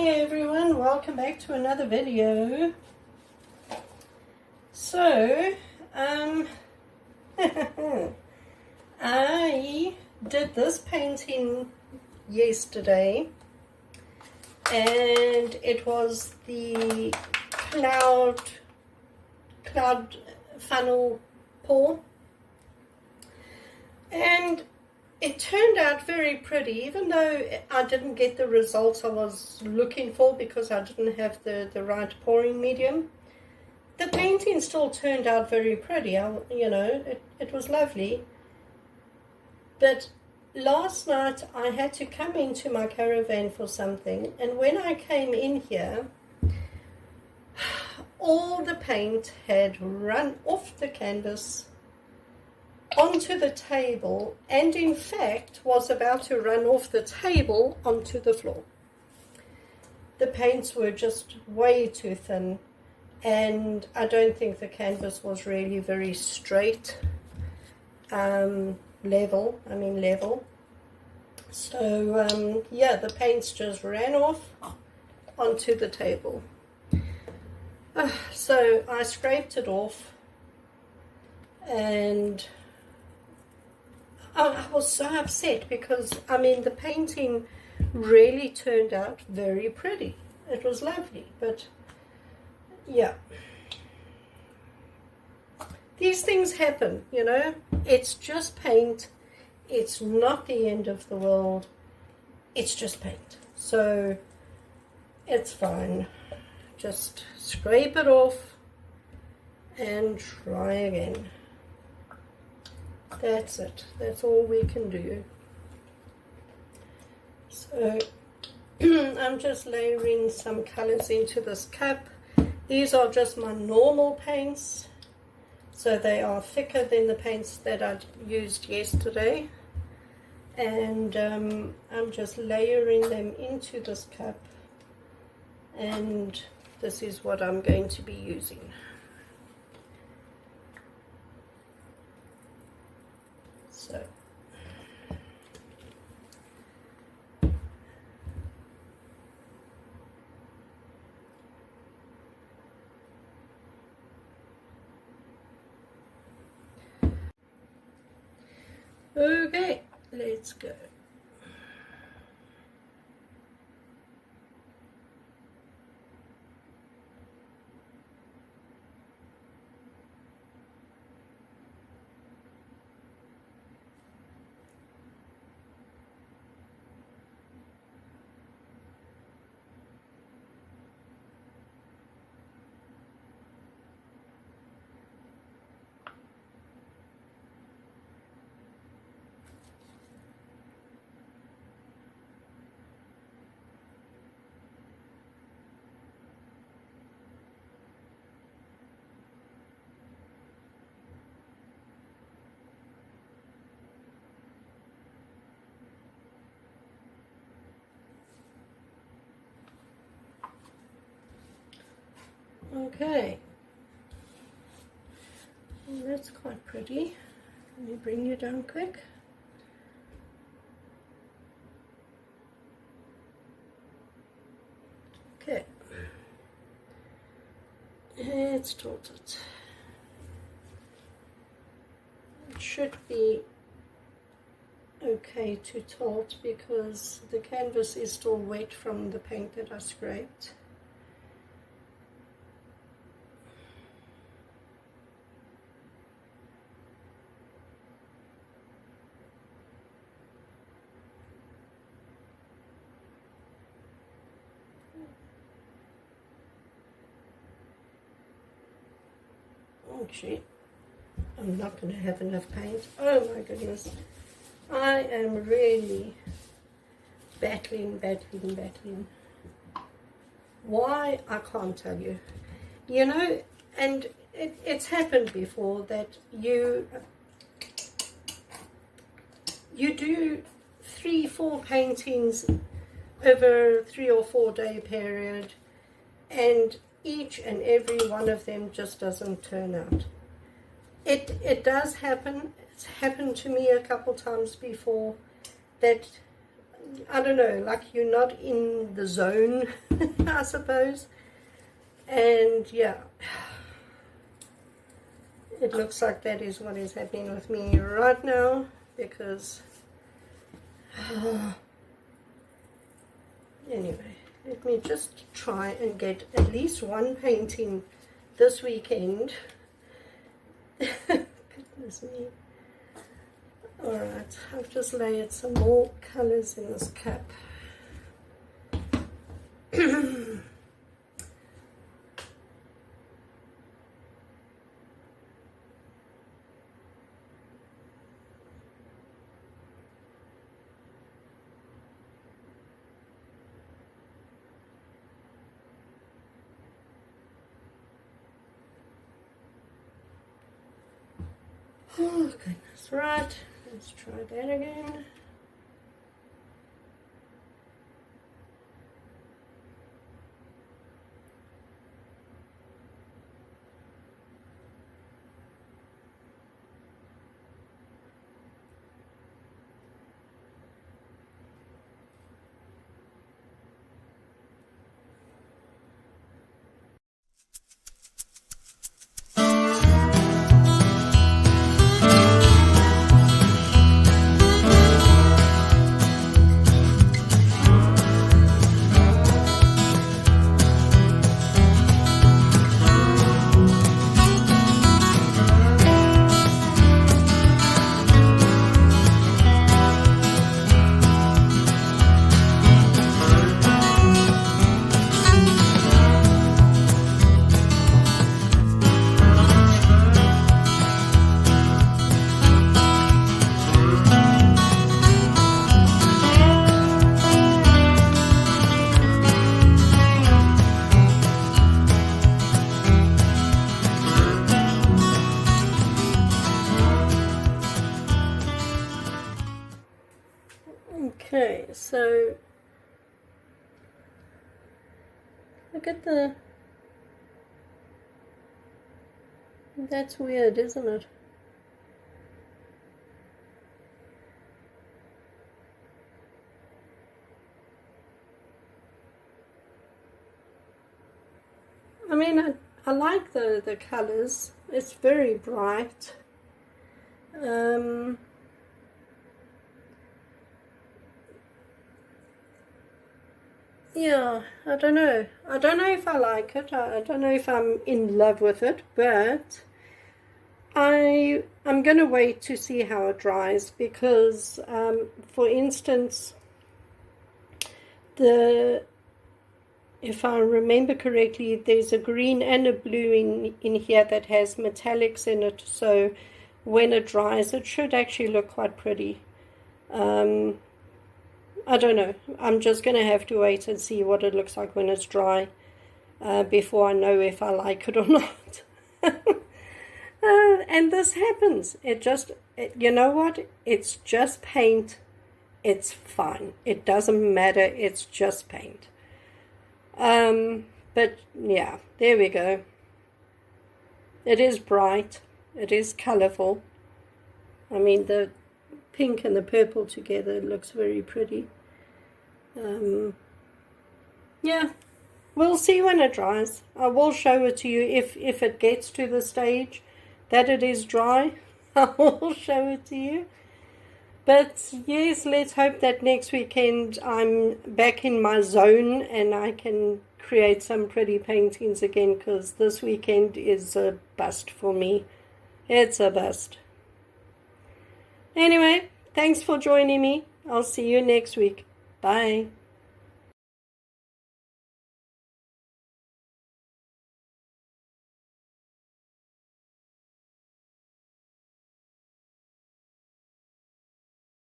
Hi everyone, welcome back to another video. So, I did this painting yesterday, and it was the cloud funnel pour, and it turned out very pretty, even though I didn't get the results I was looking for because I didn't have the right pouring medium. The painting still turned out very pretty. It was lovely. But last night I had to come into my caravan for something, and when I came in here, all the paint had run off the canvas onto the table, and in fact was about to run off the table onto the floor. The paints were just way too thin, and I don't think the canvas was really very straight, level. So yeah, the paints just ran off onto the table. So I scraped it off, and I was so upset because, the painting really turned out very pretty. It was lovely, but yeah. These things happen, It's just paint. It's not the end of the world. It's just paint. So it's fine. Just scrape it off and try again. That's it. That's all we can do. So I'm just layering some colors into this cup. These are just my normal paints, so they are thicker than the paints that I used yesterday, and I'm just layering them into this cup, and this is what I'm going to be using. So okay, let's go. Okay, well, that's quite pretty. Let me bring you down quick. Okay, it's tilted. It should be okay to tilt because the canvas is still wet from the paint that I scraped. Actually, I'm not going to have enough paint. Oh my goodness. I am really battling. Why? I can't tell you. And it's happened before that you do 3-4 paintings over a 3 or 4 day period, and each and every one of them just doesn't turn out. It does happen. It's happened to me a couple times before that I don't know, like you're not in the zone, I suppose. And yeah, it looks like that is what is happening with me right now, because anyway, let me just try and get at least one painting this weekend. Goodness me. Alright, I've just layered some more colors in this cap. Oh goodness, right, let's try that again. Okay, so look at the, that's weird, isn't it? I mean, I like the colors. It's very bright. Yeah, I don't know. I don't know if I like it. I don't know if I'm in love with it, but I'm going to wait to see how it dries, because, for instance, if I remember correctly, there's a green and a blue in here that has metallics in it, so when it dries, it should actually look quite pretty. I don't know. I'm just going to have to wait and see what it looks like when it's dry, before I know if I like it or not. And this happens. You know what? It's just paint. It's fine. It doesn't matter. It's just paint. But yeah, there we go. It is bright. It is colorful. I mean, the pink and the purple together looks very pretty. Yeah, we'll see when it dries. I will show it to you if it gets to the stage that it is dry. I will show it to you. But yes, let's hope that next weekend I'm back in my zone and I can create some pretty paintings again, because this weekend is a bust for me. It's a bust. Anyway, thanks for joining me. I'll see you next week. Bye.